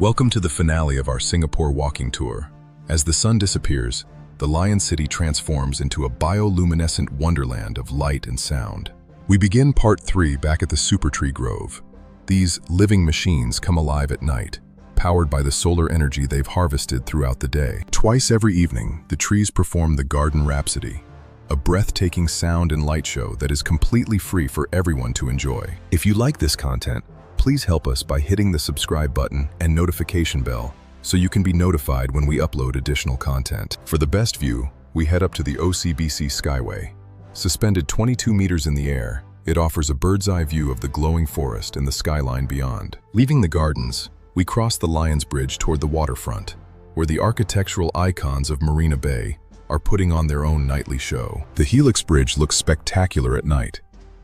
Welcome to the finale of our Singapore walking tour. As the sun disappears, the Lion City transforms into a bioluminescent wonderland of light and sound. We begin part 3 back at the Supertree Grove. These living machines come alive at night, powered by the solar energy they've harvested throughout the day. Twice every evening, the trees perform the Garden Rhapsody, a breathtaking sound and light show that is completely free for everyone to enjoy. If you like this content, please help us by hitting the subscribe button and notification bell so you can be notified when we upload additional content. For the best view, we head up to the OCBC Skyway. Suspended 22 meters in the air, it offers a bird's-eye view of the glowing forest and the skyline beyond. Leaving the gardens, we cross the Lions Bridge toward the waterfront, where the architectural icons of Marina Bay are putting on their own nightly show. The Helix Bridge looks spectacular at night.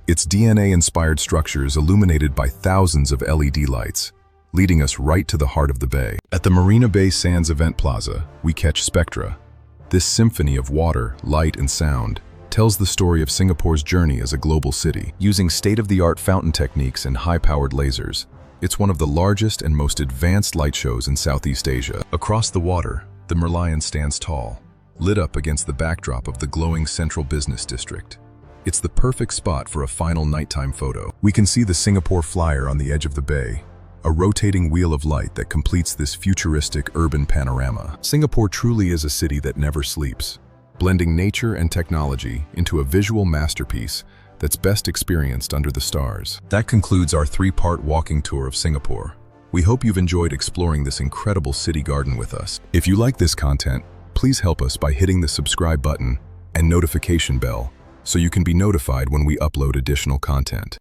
Its DNA-inspired structure is illuminated by thousands of LED lights, leading us right to the heart of the bay. At the Marina Bay Sands Event Plaza, we catch Spectra. This symphony of water, light, and sound tells the story of Singapore's journey as a global city. Using state-of-the-art fountain techniques and high-powered lasers, it's one of the largest and most advanced light shows in Southeast Asia. Across the water, the Merlion stands tall, lit up against the backdrop of the glowing central business district. It's the perfect spot for a final nighttime photo. We can see the Singapore Flyer on the edge of the bay, a rotating wheel of light that completes this futuristic urban panorama. Singapore truly is a city that never sleeps, blending nature and technology into a visual masterpiece that's best experienced under the stars. That concludes our 3-part walking tour of Singapore. We hope you've enjoyed exploring this incredible city garden with us. If you like this content, please help us by hitting the subscribe button and notification bell so you can be notified when we upload additional content.